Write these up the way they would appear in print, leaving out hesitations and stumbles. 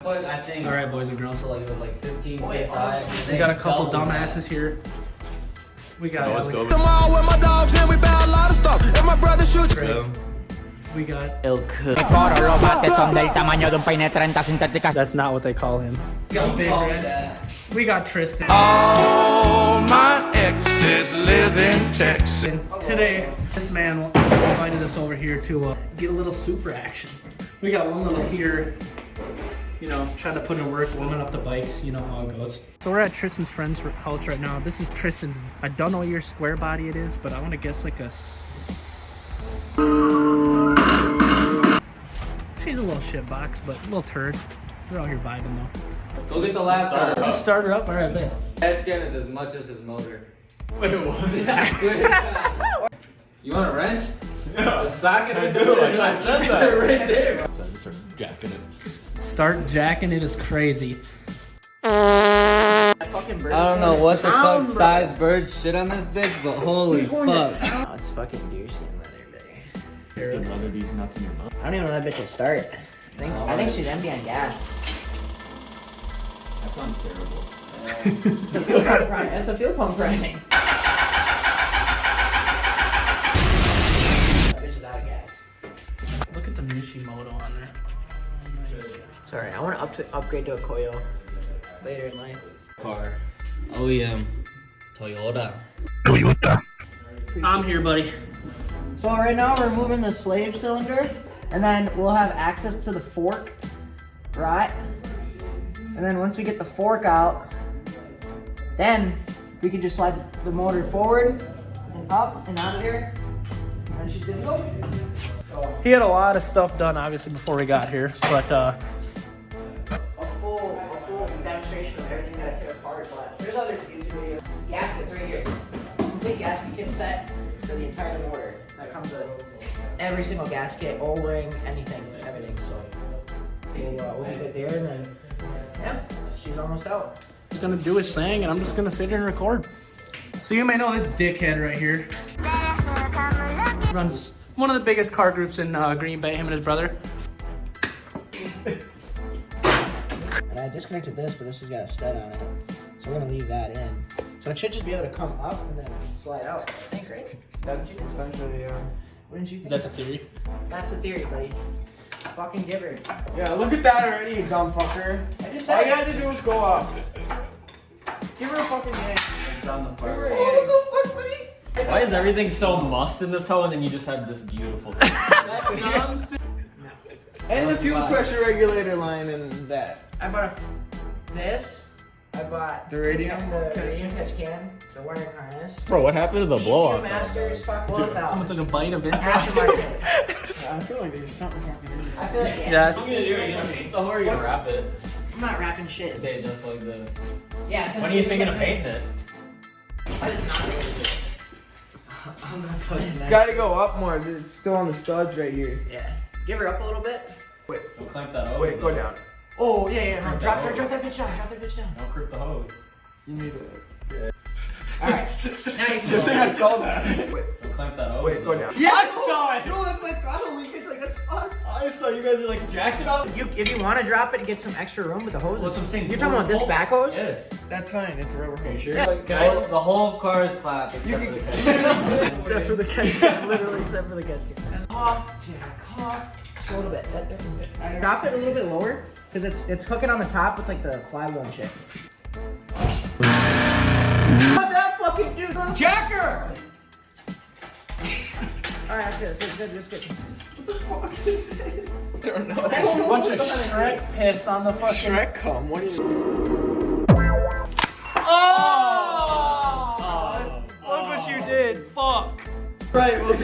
I think. All right, boys and girls. So like it was like 15 psi. We got a couple dumbasses here. We got Alex. Come on with my dogs and we buy a lot of stuff. If my brother shoots. We got El Cook. That's not what they call him. We got Big Red. We got Tristan. All my exes live in Texas. Today, this man invited us over here to get a little Supra action. We got one little heater, you know, trying to put in work, warming up the bikes, you know how it goes. So we're at Tristan's friend's house right now. This is Tristan's, I don't know what your square body it is, but I want to guess like a... She's a little shit box, but a little turd. We're out here vibing though. Go get the laptop. Just start her up. All right, bet. Edge can is as much as his motor. Wait, what? You want a wrench? Yeah. A socket or something? Right there. Start jacking it. Start jacking it is crazy. I don't know what the fuck size bird shit on this bitch, but holy fuck. Oh, it's fucking deerskin leather, baby. Just leather these nuts in your mouth. I don't even know when that bitch will start. I think she's empty on gas. That sounds terrible. It's a fuel pump grinding. It's a fuel pump grinding. That bitch is out of gas. Look at the Mushimoto on there. Oh my God. Sorry, I want to upgrade to a Koyo later in life. Car. OEM. Toyota. I'm here, buddy. So right now we're moving the slave cylinder, and then we'll have access to the fork, right? And then once we get the fork out, then we can just slide the motor forward and up and out of here, and then she's gonna go. So, He had a lot of stuff done, obviously, before we got here, but a full demonstration of everything that I took apart. But there's other YouTube videos. Gaskets right here. Complete gasket kit set for the entire motor. That comes with every single gasket, O-ring, anything, everything. So we'll leave it there, and then yeah, she's almost out. he's gonna do his thing, and I'm just gonna sit here and record. So you may know this dickhead right here. Runs one of the biggest car groups in Green Bay, him and his brother. And I disconnected this, but this has got a stud on it. So we're gonna leave that in. So it should just be able to come up and then slide out, I think, right? That's essentially, Wouldn't you Is think? that the theory? That's the theory, buddy. Fucking give her. yeah, look at that already, you dumb fucker. I just All said you had to do was go up. Give her a fucking yank. It's on the Give her far. a yank. What the fuck, buddy? Why is everything so must in this hoe and then you just have this beautiful thing? That's dumb. And the fuel pressure regulator line and that. I bought this. I bought The radium? the radium catch can, the wiring harness. Bro, what happened to the blow ECU off? Masters, fucking blow Someone took a bite of it. Aftermarket. I feel like there's something fucking in there. I feel like Yeah. What are you gonna do? Are you gonna paint the hoe or are you gonna wrap it? I'm not wrapping shit. Stay just like this. Yeah. When are you thinking of painting it? I just not really do it. I'm not touching It's gotta go up more. It's still on the studs right here. Yeah. Give her up a little bit. Don't clamp that hose. Wait, go though. down. Oh yeah. No, Crimp drop that that bitch down. Drop that bitch down. Don't crimp the hose. You need it. All right. Now you can Good thing go. I saw that. Wait, Don't clamp that hose. wait, go though. down. Yeah, I saw it! No, that's my throttle leakage. Like, that's fucked. I saw you guys are like jacking up. If you want to drop it and get some extra room with the hoses. That's what I'm saying. You're talking about this back hose? Yes. That's fine. It's a rubber hose. Yeah. Can I? The whole car is clapped except for the catch. Except for the catch. Literally, except for the catch. Cough, just a little bit. That's good. Drop it a little bit lower because it's hooking on the top with like the flywheel and shit. What that fucking dude? Jacker! All right, that's good. That's good. What the fuck is this? I don't know. Just a bunch of Shrek piss on the fucking. Shrek cum. What is? Oh! Look what you did. Fuck. Right. We'll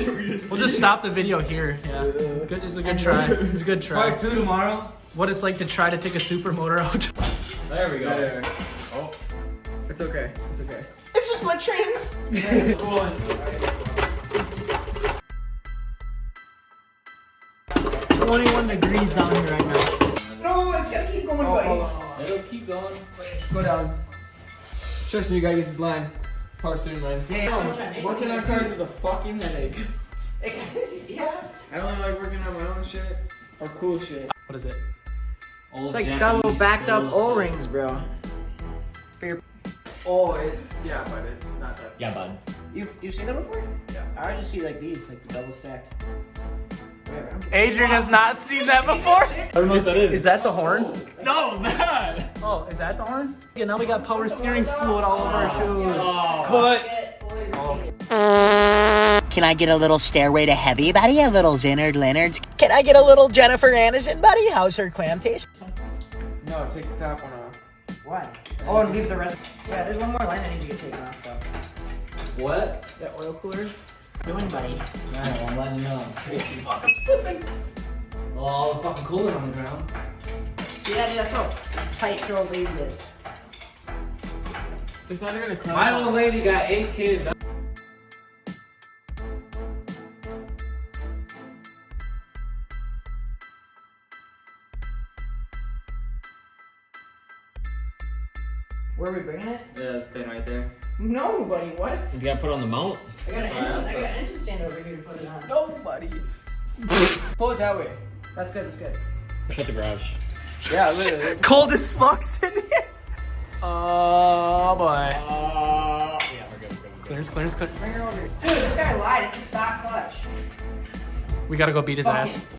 We'll just stop the video here. Yeah. It's a good try. It's a good try. Part 2 tomorrow. What it's like to try to take a supermotor out. There we go. There. Oh. It's okay. It's okay. It's just my trans. 21 degrees down here right now. No, it's gotta keep going, buddy. It'll keep going. Go down. Tristan, you gotta get this line. Power steering line. Yeah. Working on cars is a fucking headache. Yeah. I only like working on my own shit or cool shit. What is it? Old It's like Japanese double backed up bullshit. O-rings, bro. Oh, yeah, but it's not that. Yeah, bud. You've seen that before? Yeah. I always just see like these, like the double stacked. Whatever. Adrian has not seen that before. I don't know what that is. Is that the horn? No, man! Oh, is that the horn? Yeah, now we got power steering fluid all over our shoes. Can I get a little Stairway to Heavy, buddy? A little Zinard Leonard's? Can I get a little Jennifer Aniston, buddy? How's her clam taste? No, take the top one off. Why? Oh, and leave the rest. Yeah, there's one more line that needs to get taken off though. What? That oil cooler. Doing, buddy. Alright, I'm letting you know. Fuck, I'm slipping. Well, all the fucking cooler on the ground. See that? That's how tight your old lady is. It's not even a clam. My old lady got 8 kids. Where are we bringing it? Yeah, it's staying right there. No, buddy. What? You gotta put it on the mount. I got Sorry, an that's engine stand over here to put it on. Nobody. Pull it that way. That's good. That's good. Shut the garage. Yeah, literally. Cold as fuck's in here. Oh boy. Yeah, we're good. Clears. Bring her over. Dude, this guy lied. It's a stock clutch. We gotta go beat his ass.